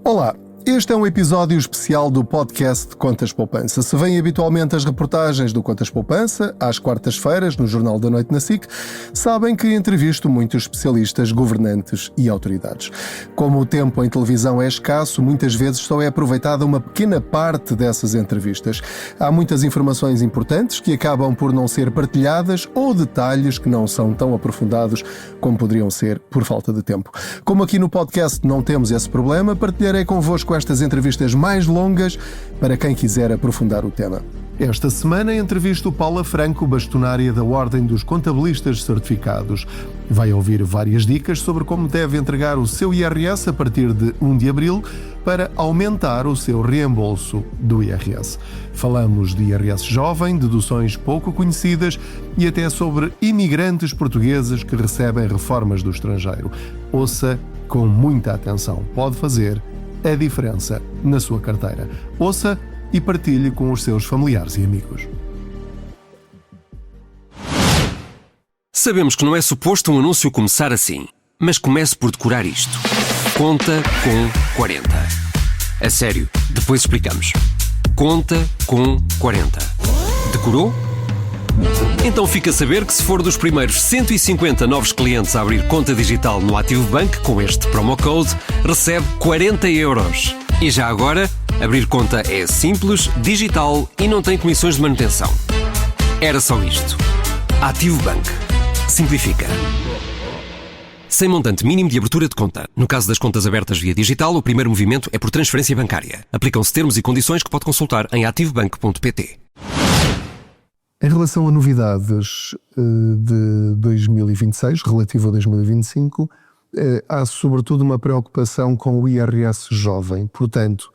Olá, este é um episódio especial do podcast Contas Poupança. Se veem habitualmente as reportagens do Contas Poupança, às quartas-feiras, no Jornal da Noite na SIC, sabem que entrevisto muitos especialistas, governantes e autoridades. Como o tempo em televisão é escasso, muitas vezes só é aproveitada uma pequena parte dessas entrevistas. Há muitas informações importantes que acabam por não ser partilhadas ou detalhes que não são tão aprofundados como poderiam ser por falta de tempo. Como aqui no podcast não temos esse problema, partilharei convosco estas entrevistas mais longas para quem quiser aprofundar o tema. Esta semana entrevisto Paula Franco, bastonária da Ordem dos Contabilistas Certificados. Vai ouvir várias dicas sobre como deve entregar o seu IRS a partir de 1 de abril para aumentar o seu reembolso do IRS. Falamos de IRS jovem, deduções pouco conhecidas e até sobre imigrantes portugueses que recebem reformas do estrangeiro. Ouça com muita atenção. Pode fazer a diferença na sua carteira. Ouça e partilhe com os seus familiares e amigos. Sabemos que não é suposto um anúncio começar assim, mas comece por decorar isto. Conta com 40. A sério, depois explicamos. Conta com 40. Decorou? Então fica a saber que se for dos primeiros 150 novos clientes a abrir conta digital no Ativo Bank com este promo code, recebe 40 euros. E já agora, abrir conta é simples, digital e não tem comissões de manutenção. Era só isto. Ativo Bank. Simplifica. Sem montante mínimo de abertura de conta. No caso das contas abertas via digital, o primeiro movimento é por transferência bancária. Aplicam-se termos e condições que pode consultar em ativobank.pt. Em relação a novidades de 2026, relativo a 2025, há sobretudo uma preocupação com o IRS jovem. Portanto,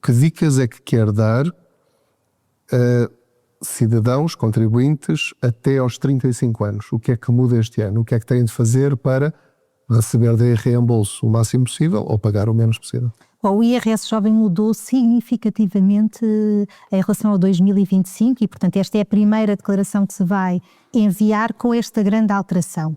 que dicas é que quer dar a cidadãos, contribuintes, até aos 35 anos? O que é que muda este ano? O que é que têm de fazer para receber de reembolso o máximo possível ou pagar o menos possível? O IRS jovem mudou significativamente em relação ao 2025 e, portanto, esta é a primeira declaração que se vai enviar com esta grande alteração.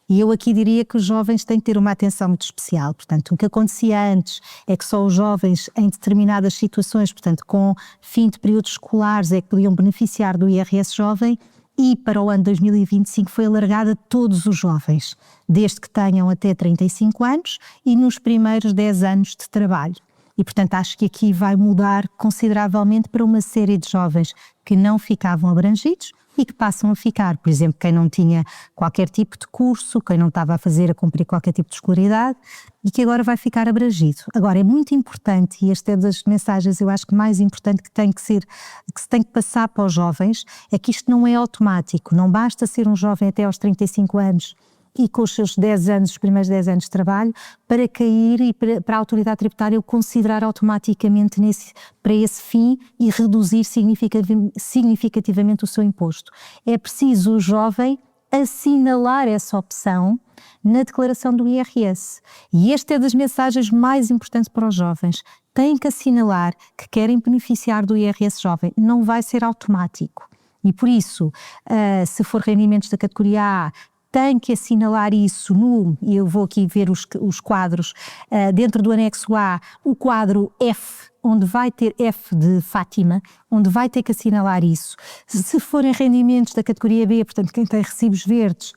E eu aqui diria que os jovens têm que ter uma atenção muito especial. Portanto, o que acontecia antes é que só os jovens em determinadas situações, portanto, com fim de períodos escolares, é que podiam beneficiar do IRS jovem. E para o ano 2025 foi alargada a todos os jovens, desde que tenham até 35 anos e nos primeiros 10 anos de trabalho. E, portanto, acho que aqui vai mudar consideravelmente para uma série de jovens que não ficavam abrangidos e que passam a ficar. Por exemplo, quem não tinha qualquer tipo de curso, quem não estava a cumprir qualquer tipo de escolaridade e que agora vai ficar abrangido. Agora, é muito importante, e esta é das mensagens, eu acho que mais importante que se tem que passar para os jovens, é que isto não é automático. Não basta ser um jovem até aos 35 anos e com os seus 10 anos, os primeiros 10 anos de trabalho, para cair e para a autoridade tributária o considerar automaticamente para esse fim e reduzir significativamente o seu imposto. É preciso o jovem assinalar essa opção na declaração do IRS. E esta é das mensagens mais importantes para os jovens. Têm que assinalar que querem beneficiar do IRS jovem. Não vai ser automático. E por isso, se for rendimentos da categoria A, tem que assinalar isso e eu vou aqui ver os quadros, dentro do anexo A, o quadro F, onde vai ter F de Fátima, onde vai ter que assinalar isso. Se forem rendimentos da categoria B, portanto quem tem recibos verdes,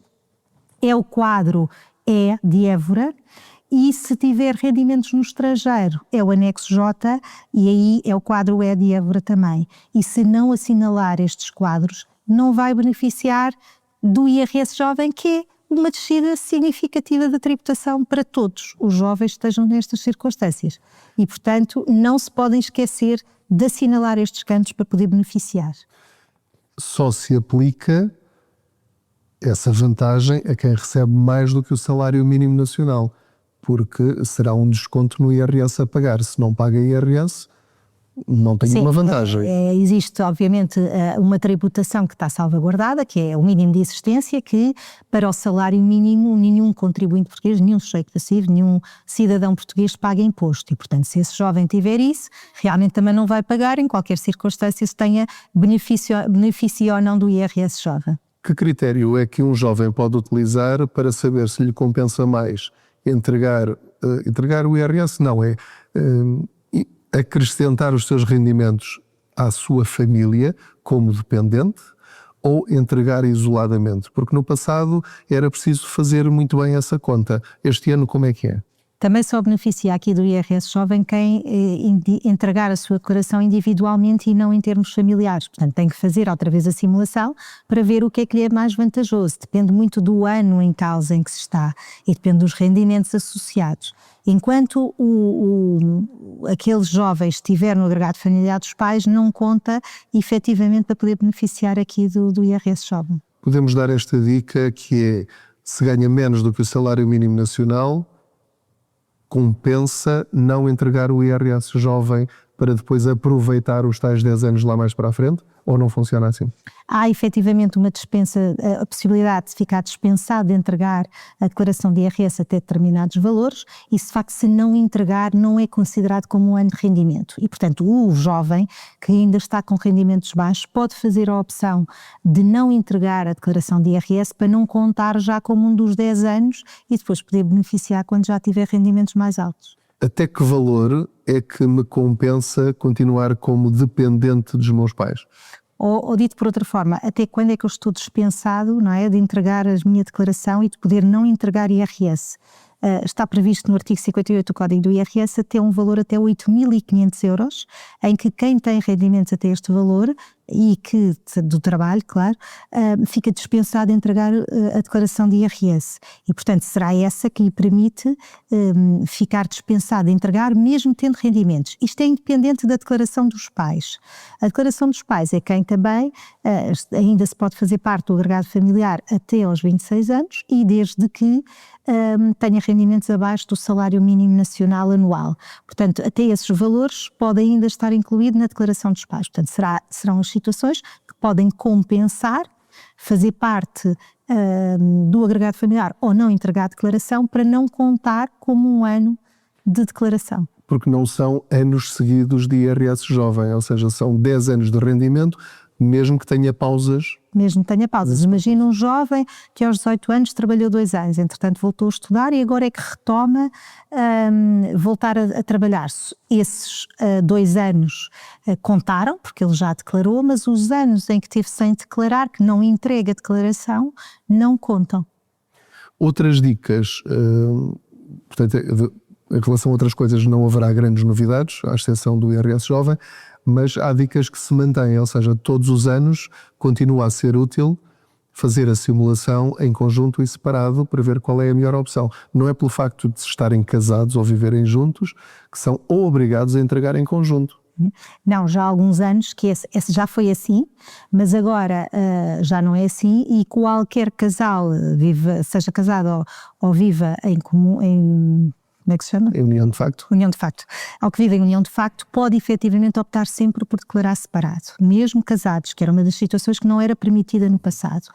é o quadro E de Évora, e se tiver rendimentos no estrangeiro, é o anexo J, e aí é o quadro E de Évora também. E se não assinalar estes quadros, não vai beneficiar do IRS jovem, que é uma descida significativa da tributação para todos os jovens que estejam nestas circunstâncias. E, portanto, não se podem esquecer de assinalar estes cantos para poder beneficiar. Só se aplica essa vantagem a quem recebe mais do que o salário mínimo nacional, porque será um desconto no IRS a pagar. Se não paga IRS, não tem nenhuma vantagem. Existe, obviamente, uma tributação que está salvaguardada, que é o mínimo de existência, que para o salário mínimo nenhum contribuinte português, nenhum sujeito passivo, nenhum cidadão português paga imposto. E, portanto, se esse jovem tiver isso, realmente também não vai pagar em qualquer circunstância se tenha benefício ou não do IRS jovem. Que critério é que um jovem pode utilizar para saber se lhe compensa mais entregar o IRS? Não, é acrescentar os seus rendimentos à sua família como dependente ou entregar isoladamente? Porque no passado era preciso fazer muito bem essa conta. Este ano como é que é? Também só beneficia aqui do IRS jovem quem entregar a sua declaração individualmente e não em termos familiares. Portanto, tem que fazer outra vez a simulação para ver o que é que lhe é mais vantajoso. Depende muito do ano em causa em que se está e depende dos rendimentos associados. Enquanto aqueles jovens estiver no agregado familiar dos pais, não conta efetivamente para poder beneficiar aqui do IRS jovem. Podemos dar esta dica que é, se ganha menos do que o salário mínimo nacional, compensa não entregar o IRS jovem para depois aproveitar os tais 10 anos lá mais para a frente? Ou não funciona assim? Há efetivamente uma dispensa, a possibilidade de ficar dispensado de entregar a declaração de IRS até determinados valores e, de facto, se não entregar, não é considerado como um ano de rendimento. E, portanto, o jovem que ainda está com rendimentos baixos pode fazer a opção de não entregar a declaração de IRS para não contar já como um dos 10 anos e depois poder beneficiar quando já tiver rendimentos mais altos. Até que valor é que me compensa continuar como dependente dos meus pais? Ou dito por outra forma, até quando é que eu estou dispensado, não é, de entregar a minha declaração e de poder não entregar IRS? Está previsto no artigo 58 do Código do IRS até um valor até 8.500 euros, em que quem tem rendimentos até este valor e que, do trabalho, claro, fica dispensado de entregar a declaração de IRS. E, portanto, será essa que lhe permite ficar dispensado de entregar, mesmo tendo rendimentos. Isto é independente da declaração dos pais. A declaração dos pais é quem também ainda se pode fazer parte do agregado familiar até aos 26 anos e desde que tenha rendimentos abaixo do salário mínimo nacional anual. Portanto, até esses valores podem ainda estar incluídos na declaração dos pais. Portanto, serão as situações que podem compensar, fazer parte do agregado familiar ou não entregar a declaração para não contar como um ano de declaração. Porque não são anos seguidos de IRS jovem, ou seja, são 10 anos de rendimento, mesmo que tenha pausas. Mesmo que tenha pausas. Imagina um jovem que aos 18 anos trabalhou 2 anos, entretanto voltou a estudar e agora é que retoma voltar a trabalhar. Esses 2 anos contaram, porque ele já declarou, mas os anos em que teve sem declarar, que não entrega a declaração, não contam. Outras dicas, portanto, em relação a outras coisas não haverá grandes novidades, à exceção do IRS jovem, mas há dicas que se mantêm, ou seja, todos os anos continua a ser útil fazer a simulação em conjunto e separado para ver qual é a melhor opção. Não é pelo facto de estarem casados ou viverem juntos que são obrigados a entregar em conjunto. Não, já há alguns anos que esse já foi assim, mas agora já não é assim e qualquer casal seja casado ou viva em comum, como é que se chama? Em união de facto. União de facto. Ao que vive em união de facto, pode efetivamente optar sempre por declarar separado, mesmo casados, que era uma das situações que não era permitida no passado.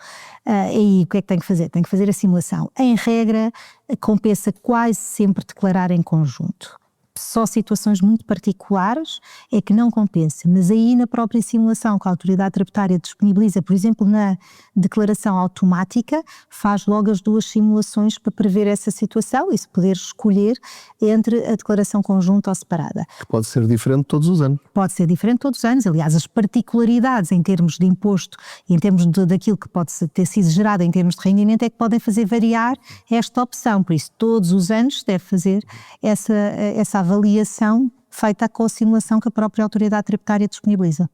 E o que é que tem que fazer? Tem que fazer a simulação. Em regra, compensa quase sempre declarar em conjunto. Só situações muito particulares é que não compensa, mas aí na própria simulação que a autoridade tributária disponibiliza, por exemplo, na declaração automática, faz logo as 2 simulações para prever essa situação e se poder escolher entre a declaração conjunta ou separada. Pode ser diferente todos os anos. Pode ser diferente todos os anos, aliás, as particularidades em termos de imposto e em termos daquilo que pode ter sido gerado em termos de rendimento é que podem fazer variar esta opção, por isso todos os anos deve fazer essa avaliação feita com a simulação que a própria autoridade tributária disponibiliza.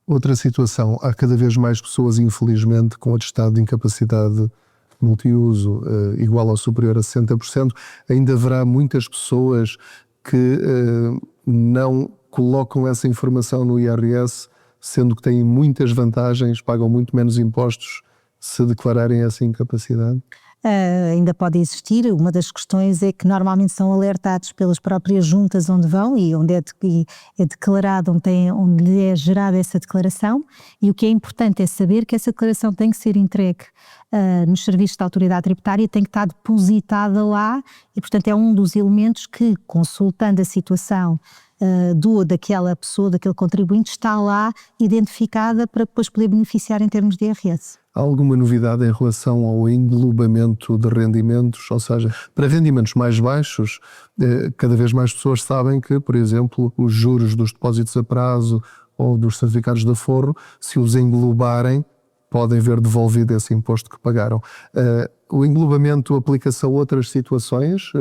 Outra situação, há cada vez mais pessoas, infelizmente, com atestado de incapacidade multiuso igual ou superior a 60%. Ainda haverá muitas pessoas que não colocam essa informação no IRS, sendo que têm muitas vantagens, pagam muito menos impostos se declararem essa incapacidade? Ainda pode existir. Uma das questões é que normalmente são alertados pelas próprias juntas onde vão e onde é declarado, onde lhe é gerada essa declaração, e o que é importante é saber que essa declaração tem que ser entregue nos serviços da autoridade tributária, tem que estar depositada lá e, portanto, é um dos elementos que, consultando a situação daquela pessoa, daquele contribuinte, está lá identificada para depois poder beneficiar em termos de IRS. Há alguma novidade em relação ao englobamento de rendimentos? Ou seja, para rendimentos mais baixos, cada vez mais pessoas sabem que, por exemplo, os juros dos depósitos a prazo ou dos certificados de aforro, se os englobarem, podem ver devolvido esse imposto que pagaram. O englobamento aplica-se a outras situações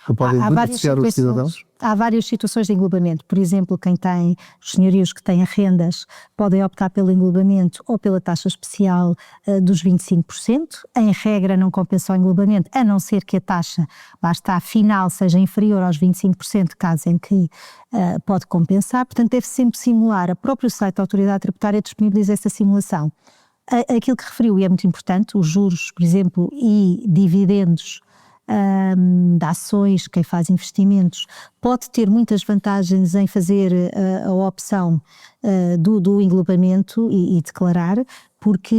que podem beneficiar os cidadãos? Há várias situações de englobamento. Por exemplo, os senhorios que têm rendas podem optar pelo englobamento ou pela taxa especial dos 25%. Em regra, não compensa o englobamento, a não ser que a taxa, basta a final, seja inferior aos 25%, caso em que pode compensar. Portanto, deve sempre simular. O próprio site da Autoridade Tributária disponibiliza essa simulação. Aquilo que referiu, e é muito importante, os juros, por exemplo, e dividendos de ações, quem faz investimentos, pode ter muitas vantagens em fazer a opção do englobamento e declarar, porque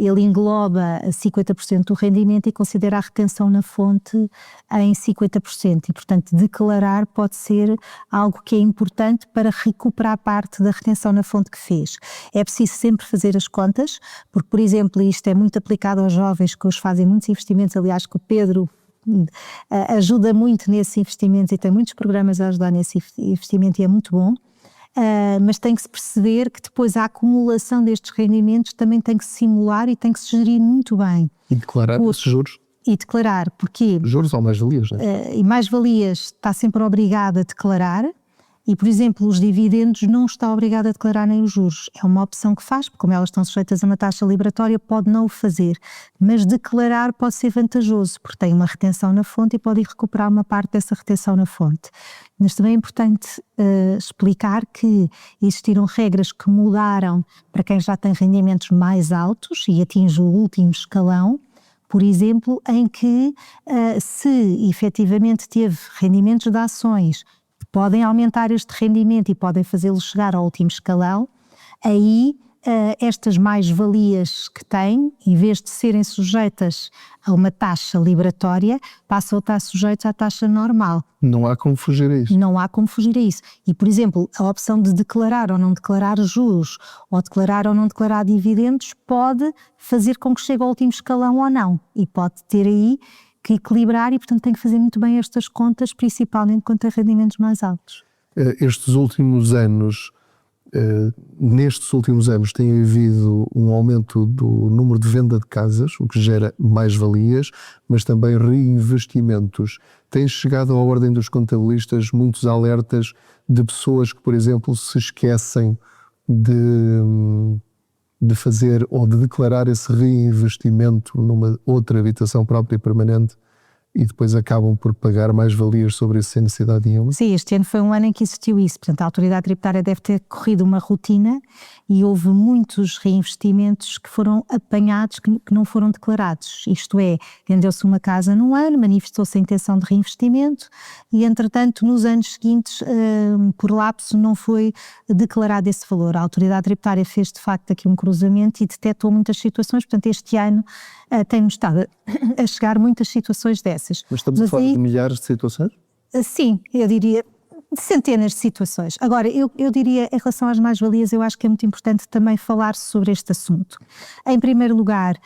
ele engloba 50% do rendimento e considera a retenção na fonte em 50%. E, portanto, declarar pode ser algo que é importante para recuperar parte da retenção na fonte que fez. É preciso sempre fazer as contas, porque, por exemplo, isto é muito aplicado aos jovens que hoje fazem muitos investimentos, aliás, que o Pedro ajuda muito nesse investimento e tem muitos programas a ajudar nesse investimento e é muito bom. Mas tem que se perceber que depois a acumulação destes rendimentos também tem que se simular e tem que se gerir muito bem. E declarar esses juros? E declarar, porque... Juros ou mais-valias, não é? E mais-valias está sempre obrigado a declarar e, por exemplo, os dividendos não está obrigado a declarar nem os juros. É uma opção que faz, porque como elas estão sujeitas a uma taxa liberatória, pode não o fazer. Mas declarar pode ser vantajoso, porque tem uma retenção na fonte e pode ir recuperar uma parte dessa retenção na fonte. Mas também é importante explicar que existiram regras que mudaram para quem já tem rendimentos mais altos e atinge o último escalão, por exemplo, em que se efetivamente teve rendimentos de ações que podem aumentar este rendimento e podem fazê-lo chegar ao último escalão, aí estas mais-valias que têm, em vez de serem sujeitas a uma taxa liberatória, passam a estar sujeitos à taxa normal. Não há como fugir a isso. Não há como fugir a isso. E, por exemplo, a opção de declarar ou não declarar juros, ou declarar ou não declarar dividendos, pode fazer com que chegue ao último escalão ou não. E pode ter aí que equilibrar e, portanto, tem que fazer muito bem estas contas, principalmente quando tem rendimentos mais altos. Nestes últimos anos tem havido um aumento do número de venda de casas, o que gera mais-valias, mas também reinvestimentos. Tem chegado à ordem dos contabilistas muitos alertas de pessoas que, por exemplo, se esquecem de fazer ou de declarar esse reinvestimento numa outra habitação própria e permanente e depois acabam por pagar mais-valias sobre isso sem necessidade nenhuma? Sim, este ano foi um ano em que existiu isso. Portanto, a Autoridade Tributária deve ter corrido uma rotina e houve muitos reinvestimentos que foram apanhados, que não foram declarados. Isto é, vendeu-se uma casa num ano, manifestou-se a intenção de reinvestimento e, entretanto, nos anos seguintes, por lapso, não foi declarado esse valor. A Autoridade Tributária fez, de facto, aqui um cruzamento e detectou muitas situações. Portanto, este ano tem-nos estado a chegar muitas situações dessas. Mas estamos a falar de milhares de situações? Sim, eu diria centenas de situações. Agora, eu diria, em relação às mais-valias, eu acho que é muito importante também falar sobre este assunto. Em primeiro lugar,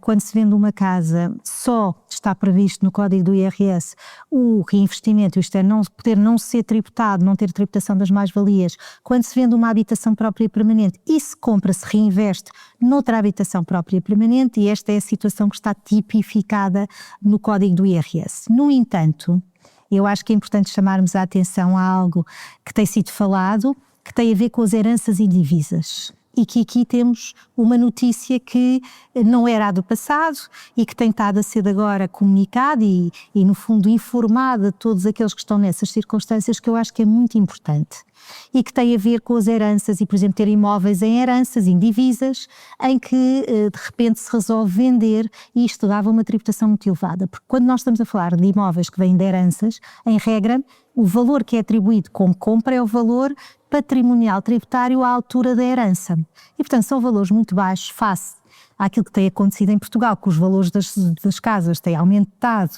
quando se vende uma casa, só está previsto no Código do IRS o reinvestimento, isto é, poder não ser tributado, não ter tributação das mais-valias, quando se vende uma habitação própria e permanente e se compra, se reinveste noutra habitação própria e permanente, e esta é a situação que está tipificada no Código do IRS. No entanto, eu acho que é importante chamarmos a atenção a algo que tem sido falado, que tem a ver com as heranças indivisas. E que aqui temos uma notícia que não era a do passado e que tem estado a ser agora comunicada e no fundo informada a todos aqueles que estão nessas circunstâncias, que eu acho que é muito importante. E que tem a ver com as heranças e, por exemplo, ter imóveis em heranças indivisas em que de repente se resolve vender e isto dava uma tributação muito elevada. Porque quando nós estamos a falar de imóveis que vêm de heranças, em regra, o valor que é atribuído como compra é o valor patrimonial tributário à altura da herança. E, portanto, são valores muito baixos face àquilo que tem acontecido em Portugal, que os valores das casas têm aumentado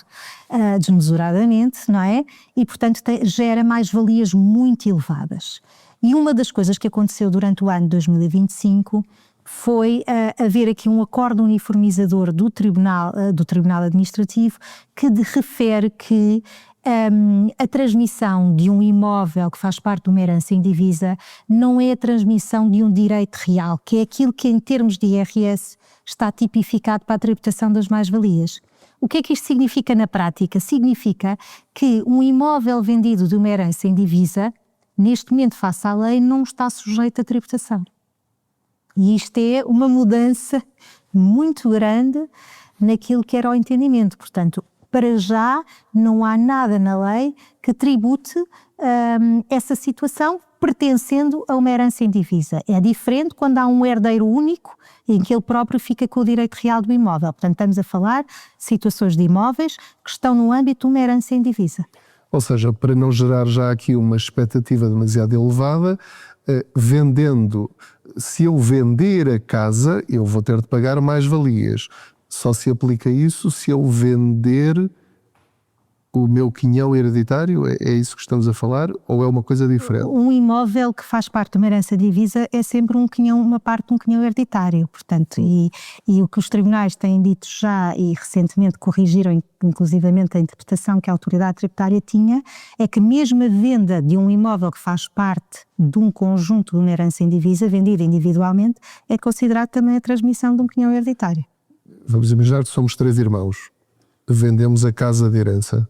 desmesuradamente, não é? E, portanto, gera mais-valias muito elevadas. E uma das coisas que aconteceu durante o ano de 2025 foi haver aqui um acordo uniformizador do Tribunal Administrativo que refere que a transmissão de um imóvel que faz parte de uma herança indivisa não é a transmissão de um direito real, que é aquilo que em termos de IRS está tipificado para a tributação das mais-valias. O que é que isto significa na prática? Significa que um imóvel vendido de uma herança indivisa, neste momento face à lei, não está sujeito a tributação. E isto é uma mudança muito grande naquilo que era o entendimento. Portanto, para já não há nada na lei que tribute essa situação pertencendo a uma herança indivisa. É diferente quando há um herdeiro único em que ele próprio fica com o direito real do imóvel. Portanto, estamos a falar de situações de imóveis que estão no âmbito de uma herança indivisa. Ou seja, para não gerar já aqui uma expectativa demasiado elevada, se eu vender a casa, eu vou ter de pagar mais-valias. Só se aplica isso se eu vender o meu quinhão hereditário? É isso que estamos a falar? Ou é uma coisa diferente? Um imóvel que faz parte de uma herança divisa é sempre uma parte de um quinhão hereditário. Portanto, e o que os tribunais têm dito já e recentemente corrigiram inclusivamente a interpretação que a autoridade tributária tinha, é que mesmo a venda de um imóvel que faz parte de um conjunto de uma herança indivisa, vendida individualmente, é considerado também a transmissão de um quinhão hereditário. Vamos imaginar que somos 3 irmãos, vendemos a casa de herança.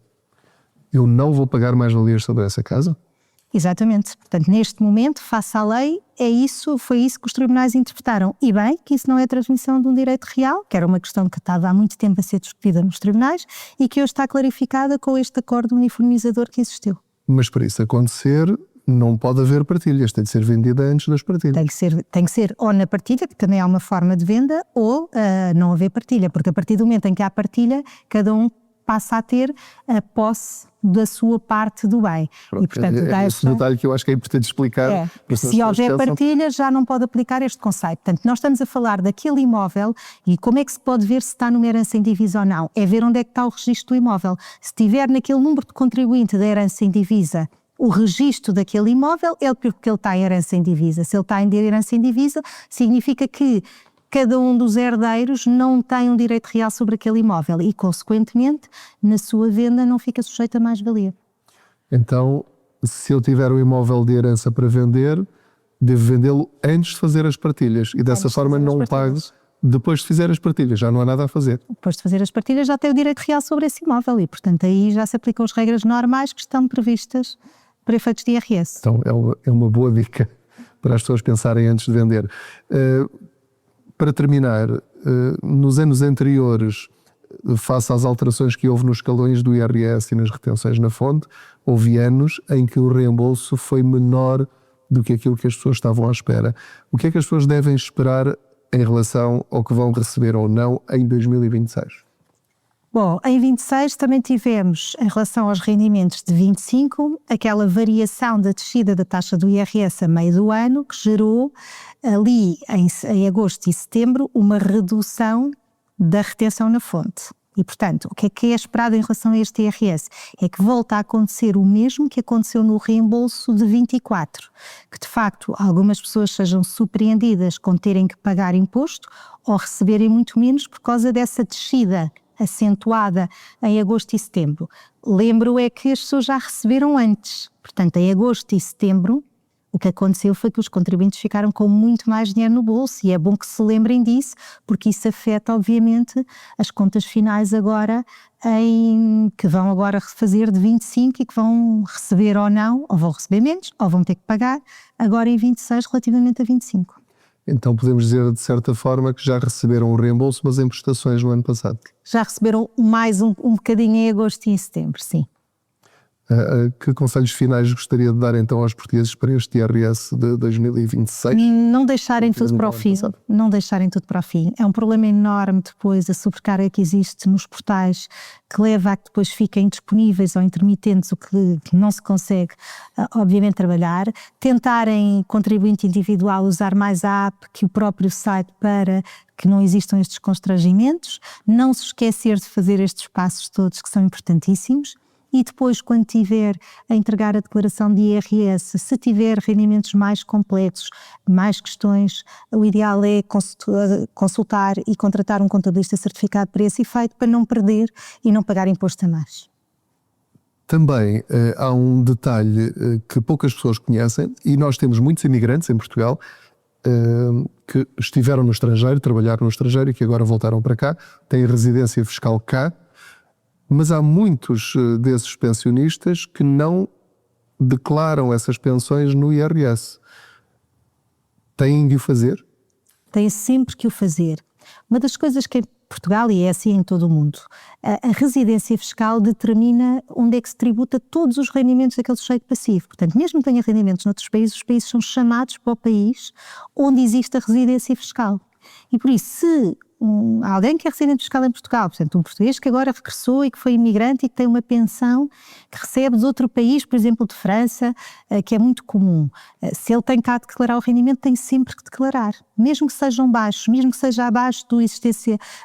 Eu não vou pagar mais-valias sobre essa casa? Exatamente. Portanto, neste momento, face à lei, foi isso que os tribunais interpretaram. E bem, que isso não é a transmissão de um direito real, que era uma questão que estava há muito tempo a ser discutida nos tribunais e que hoje está clarificada com este acordo uniformizador que existiu. Mas para isso acontecer, não pode haver partilhas, tem de ser vendida antes das partilhas. Tem que ser ou na partilha, que também é uma forma de venda, ou não haver partilha, porque a partir do momento em que há partilha, cada um passa a ter a posse da sua parte do bem. Pronto, e, portanto, esse detalhe que eu acho que é importante explicar. Se houver partilha, já não pode aplicar este conceito. Portanto, nós estamos a falar daquele imóvel e como é que se pode ver se está numa herança indivisa ou não? É ver onde é que está o registro do imóvel. Se estiver naquele número de contribuinte da herança indivisa, o registro daquele imóvel é porque ele está em herança indivisa. Se ele está em herança indivisa, significa que cada um dos herdeiros não tem um direito real sobre aquele imóvel e, consequentemente, na sua venda não fica sujeito a mais-valia. Então, se eu tiver um imóvel de herança para vender, devo vendê-lo antes de fazer as partilhas e dessa forma não pago depois de fizer as partilhas, já não há nada a fazer. Depois de fazer as partilhas já tem o direito real sobre esse imóvel e, portanto, aí já se aplicam as regras normais que estão previstas para efeitos de IRS. Então, é uma boa dica para as pessoas pensarem antes de vender. Para terminar, nos anos anteriores, face às alterações que houve nos escalões do IRS e nas retenções na fonte, houve anos em que o reembolso foi menor do que aquilo que as pessoas estavam à espera. O que é que as pessoas devem esperar em relação ao que vão receber ou não em 2026? Bom, em 26 também tivemos, em relação aos rendimentos de 25, aquela variação da descida da taxa do IRS a meio do ano, que gerou ali em agosto e setembro uma redução da retenção na fonte. E, portanto, o que é esperado em relação a este IRS? É que volta a acontecer o mesmo que aconteceu no reembolso de 24, que de facto algumas pessoas sejam surpreendidas com terem que pagar imposto ou receberem muito menos por causa dessa descida acentuada em agosto e setembro. Lembro é que as pessoas já receberam antes. Portanto, em agosto e setembro, o que aconteceu foi que os contribuintes ficaram com muito mais dinheiro no bolso e é bom que se lembrem disso, porque isso afeta, obviamente, as contas finais agora, que vão agora fazer de 25 e que vão receber ou não, ou vão receber menos, ou vão ter que pagar, agora em 26 relativamente a 25. Então podemos dizer, de certa forma, que já receberam o reembolso, mas em prestações no ano passado. Já receberam mais um bocadinho em agosto e em setembro, sim. Que conselhos finais gostaria de dar então aos portugueses para este IRS de 2026? Não deixarem tudo para o fim. Não deixarem tudo para o fim. É um problema enorme depois a sobrecarga que existe nos portais, que leva a que depois fiquem indisponíveis ou intermitentes, o que não se consegue, obviamente, trabalhar. Tentarem, contribuinte individual, usar mais a app que o próprio site para que não existam estes constrangimentos. Não se esquecer de fazer estes passos todos que são importantíssimos. E depois, quando tiver a entregar a declaração de IRS, se tiver rendimentos mais complexos, mais questões, o ideal é consultar e contratar um contabilista certificado para esse efeito, para não perder e não pagar imposto a mais. Também há um detalhe que poucas pessoas conhecem, e nós temos muitos imigrantes em Portugal que estiveram no estrangeiro, trabalharam no estrangeiro e que agora voltaram para cá, têm residência fiscal cá. Mas há muitos desses pensionistas que não declaram essas pensões no IRS. Têm de o fazer? Têm sempre que o fazer. Uma das coisas que em Portugal, e é assim em todo o mundo, a residência fiscal determina onde é que se tributa todos os rendimentos daquele sujeito passivo. Portanto, mesmo que tenha rendimentos noutros países, os países são chamados para o país onde existe a residência fiscal. E por isso, se alguém que é residente fiscal em Portugal, portanto um português que agora regressou e que foi imigrante e que tem uma pensão que recebe de outro país, por exemplo de França, que é muito comum, se ele tem cá de declarar o rendimento, tem sempre que declarar, mesmo que sejam baixos, mesmo que seja abaixo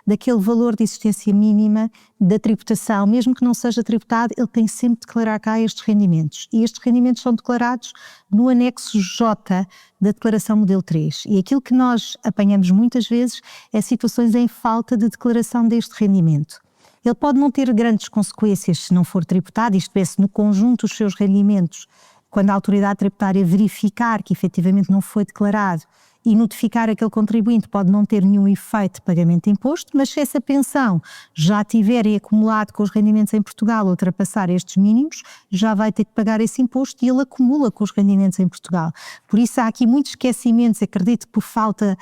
daquele valor de existência mínima da tributação, mesmo que não seja tributado, ele tem sempre de declarar cá estes rendimentos. E estes rendimentos são declarados no anexo J da declaração modelo 3. E aquilo que nós apanhamos muitas vezes é situações em falta de declaração deste rendimento. Ele pode não ter grandes consequências se não for tributado, isto é, se no conjunto dos seus rendimentos, quando a autoridade tributária verificar que efetivamente não foi declarado e notificar aquele contribuinte, pode não ter nenhum efeito de pagamento de imposto, mas se essa pensão já tiver acumulado com os rendimentos em Portugal, ultrapassar estes mínimos, já vai ter que pagar esse imposto e ele acumula com os rendimentos em Portugal. Por isso há aqui muitos esquecimentos, acredito, por falta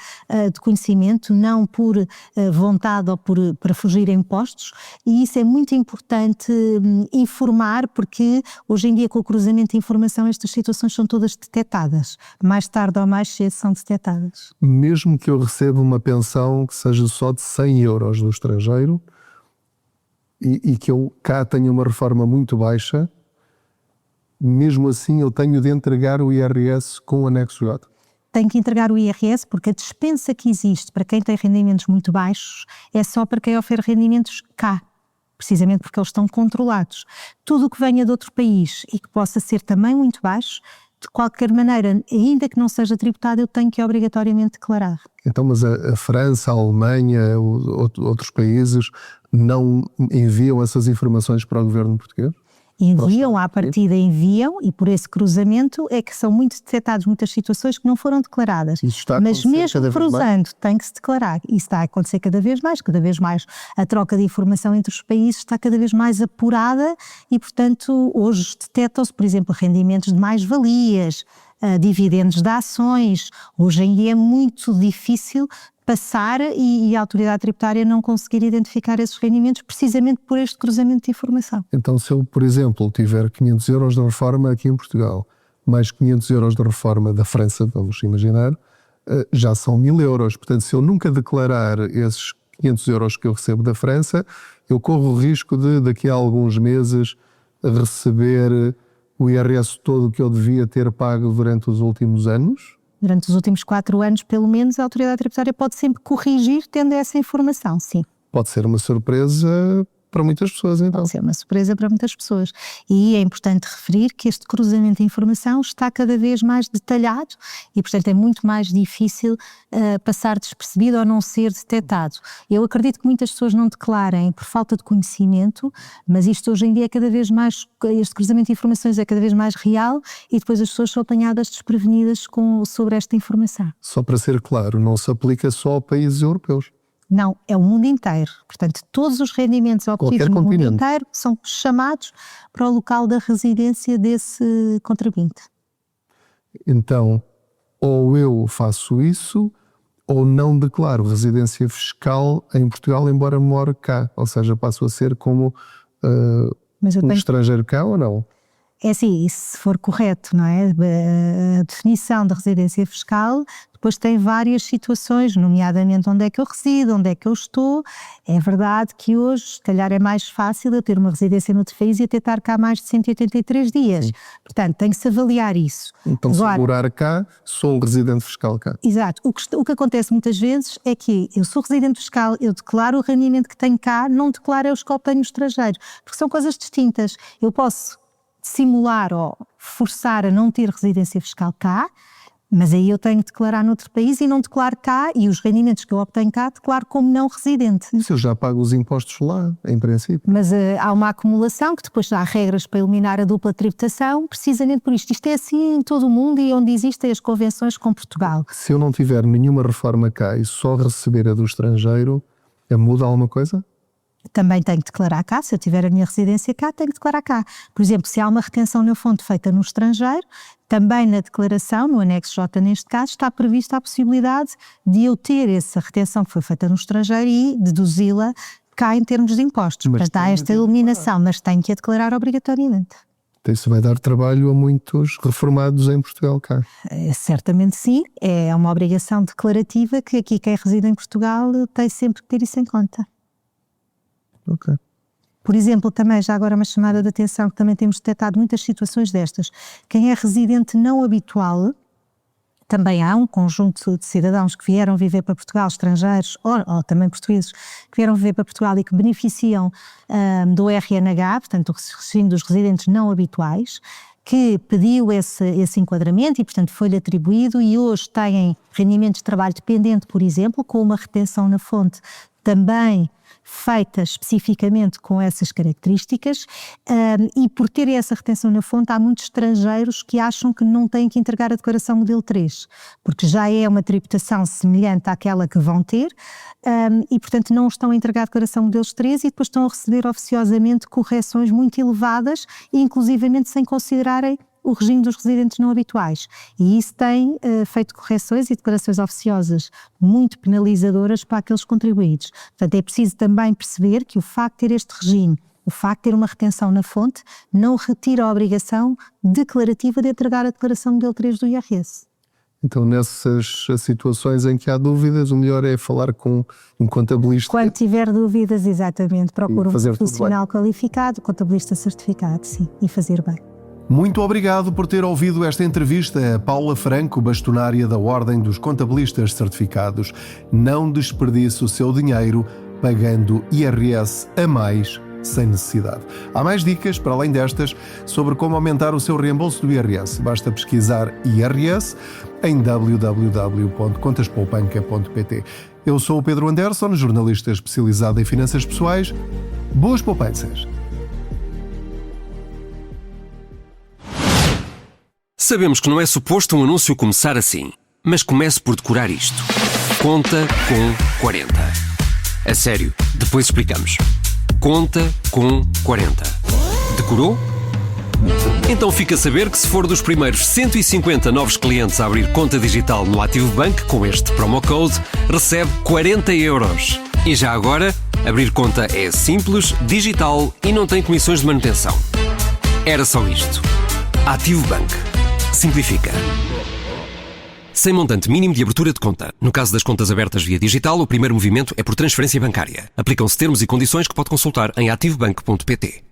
de conhecimento, não por vontade ou para fugir a impostos, e isso é muito importante informar, porque hoje em dia com o cruzamento de informação estas situações são todas detectadas. Mais tarde ou mais cedo são detectadas. Mesmo que eu receba uma pensão que seja só de 100 euros do estrangeiro e que eu cá tenha uma reforma muito baixa, mesmo assim eu tenho de entregar o IRS com o anexo J. Tem que entregar o IRS porque a dispensa que existe para quem tem rendimentos muito baixos é só para quem oferece rendimentos cá, precisamente porque eles estão controlados. Tudo o que venha de outro país e que possa ser também muito baixo, de qualquer maneira, ainda que não seja tributado, eu tenho que obrigatoriamente declarar. Então, mas a França, a Alemanha, outros países não enviam essas informações para o governo português? Enviam, à partida enviam, e por esse cruzamento é que são muito detectados muitas situações que não foram declaradas. Mas mesmo cruzando, tem que se declarar. Isso está a acontecer cada vez mais a troca de informação entre os países está cada vez mais apurada e, portanto, hoje detectam-se, por exemplo, rendimentos de mais-valias, dividendos de ações. Hoje em dia é muito difícil passar e a autoridade tributária não conseguir identificar esses rendimentos precisamente por este cruzamento de informação. Então, se eu, por exemplo, tiver 500 euros de reforma aqui em Portugal, mais 500 euros de reforma da França, vamos imaginar, já são 1000 euros. Portanto, se eu nunca declarar esses 500 euros que eu recebo da França, eu corro o risco de, daqui a alguns meses, receber o IRS todo que eu devia ter pago durante os últimos anos. Durante os últimos 4 anos, pelo menos, a autoridade tributária pode sempre corrigir tendo essa informação, sim. Pode ser uma surpresa para muitas pessoas, então. Pode ser uma surpresa para muitas pessoas. E é importante referir que este cruzamento de informação está cada vez mais detalhado e, portanto, é muito mais difícil passar despercebido ou não ser detectado. Eu acredito que muitas pessoas não declarem por falta de conhecimento, mas isto hoje em dia é cada vez mais, este cruzamento de informações é cada vez mais real e depois as pessoas são apanhadas desprevenidas sobre esta informação. Só para ser claro, não se aplica só a países europeus. Não, é o mundo inteiro. Portanto, todos os rendimentos obtidos no mundo inteiro são chamados para o local da residência desse contribuinte. Então, ou eu faço isso, ou não declaro residência fiscal em Portugal, embora more cá. Ou seja, passo a ser como estrangeiro cá ou não? É assim, se for correto, não é? A definição da residência fiscal depois tem várias situações, nomeadamente onde é que eu resido, onde é que eu estou. É verdade que hoje, se calhar, é mais fácil eu ter uma residência noutro país e até estar cá mais de 183 dias. Sim. Portanto, tem que se avaliar isso. Então, agora, se morar cá, sou um residente fiscal cá. Exato. O que acontece muitas vezes é que eu sou residente fiscal, eu declaro o rendimento que tenho cá, não declaro os que obtenho no estrangeiro, porque são coisas distintas. Eu posso simular ou forçar a não ter residência fiscal cá, mas aí eu tenho que declarar noutro país e não declaro cá, e os rendimentos que eu obtenho cá declaro como não residente. Isso eu já pago os impostos lá, em princípio. Mas há uma acumulação que depois há regras para eliminar a dupla tributação, precisamente por isto. Isto é assim em todo o mundo e onde existem as convenções com Portugal. Se eu não tiver nenhuma reforma cá e só receber a do estrangeiro, muda alguma coisa? Também tenho que declarar cá, se eu tiver a minha residência cá, tenho que declarar cá. Por exemplo, se há uma retenção na fonte feita no estrangeiro, também na declaração, no anexo J neste caso, está prevista a possibilidade de eu ter essa retenção que foi feita no estrangeiro e deduzi-la cá em termos de impostos. Portanto, há esta eliminação, mas tenho que a declarar obrigatoriamente. Isso vai dar trabalho a muitos reformados em Portugal cá? Certamente sim, é uma obrigação declarativa que aqui quem reside em Portugal tem sempre que ter isso em conta. Ok. Por exemplo, também, já agora uma chamada de atenção, que também temos detectado muitas situações destas. Quem é residente não habitual, também há um conjunto de cidadãos que vieram viver para Portugal, estrangeiros, ou também portugueses, que vieram viver para Portugal e que beneficiam do RNH, portanto, do regime dos residentes não habituais, que pediu esse enquadramento e, portanto, foi-lhe atribuído e hoje têm rendimentos de trabalho dependente, por exemplo, com uma retenção na fonte também feita especificamente com essas características, e por terem essa retenção na fonte há muitos estrangeiros que acham que não têm que entregar a declaração modelo 3, porque já é uma tributação semelhante àquela que vão ter, e portanto não estão a entregar a declaração modelos 3 e depois estão a receber oficiosamente correções muito elevadas e inclusivamente sem considerarem o regime dos residentes não habituais. E isso tem feito correções e declarações oficiosas muito penalizadoras para aqueles contribuídos. Portanto, é preciso também perceber que o facto de ter este regime, o facto de ter uma retenção na fonte, não retira a obrigação declarativa de entregar a declaração modelo 3 do IRS. Então, nessas situações em que há dúvidas, o melhor é falar com um contabilista. Quando tiver dúvidas, exatamente, procura um profissional qualificado, contabilista certificado, sim, e fazer bem. Muito obrigado por ter ouvido esta entrevista a Paula Franco, bastonária da Ordem dos Contabilistas Certificados. Não desperdice o seu dinheiro pagando IRS a mais sem necessidade. Há mais dicas, para além destas, sobre como aumentar o seu reembolso do IRS. Basta pesquisar IRS em www.contaspoupanca.pt. Eu sou o Pedro Anderson, jornalista especializado em finanças pessoais. Boas poupanças! Sabemos que não é suposto um anúncio começar assim, mas comece por decorar isto. Conta com 40. A sério, depois explicamos. Conta com 40. Decorou? Então fica a saber que se for dos primeiros 150 novos clientes a abrir conta digital no Ativo Bank com este promo code, recebe 40 €. E já agora, abrir conta é simples, digital e não tem comissões de manutenção. Era só isto. Ativo Bank. Simplifica. Sem montante mínimo de abertura de conta. No caso das contas abertas via digital, o primeiro movimento é por transferência bancária. Aplicam-se termos e condições que pode consultar em ativobank.pt.